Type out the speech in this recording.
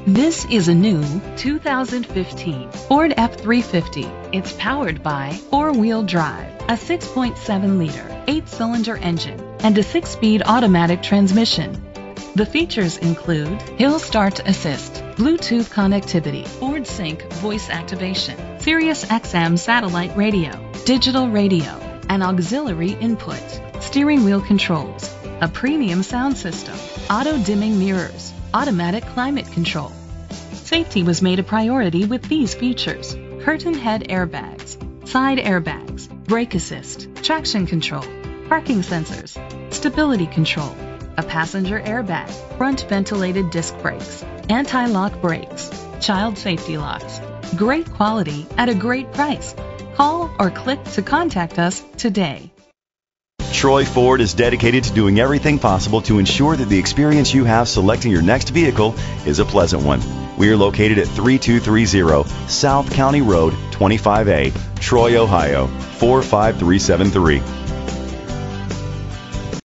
This is a new 2015 Ford F-350. It's powered by four-wheel drive, a 6.7-liter, 8-cylinder engine, and a 6-speed automatic transmission. The features include Hill Start Assist, Bluetooth connectivity, Ford Sync voice activation, Sirius XM satellite radio, digital radio, an auxiliary input, steering wheel controls, a premium sound system, auto-dimming mirrors, automatic climate control. Safety was made a priority with these features: curtain head airbags, side airbags, brake assist, traction control, parking sensors, stability control, a passenger airbag, front ventilated disc brakes, anti-lock brakes, child safety locks. Great quality at a great price. Call or click to contact us today. Troy Ford is dedicated to doing everything possible to ensure that the experience you have selecting your next vehicle is a pleasant one. We are located at 3230 South County Road, 25A, Troy, Ohio, 45373.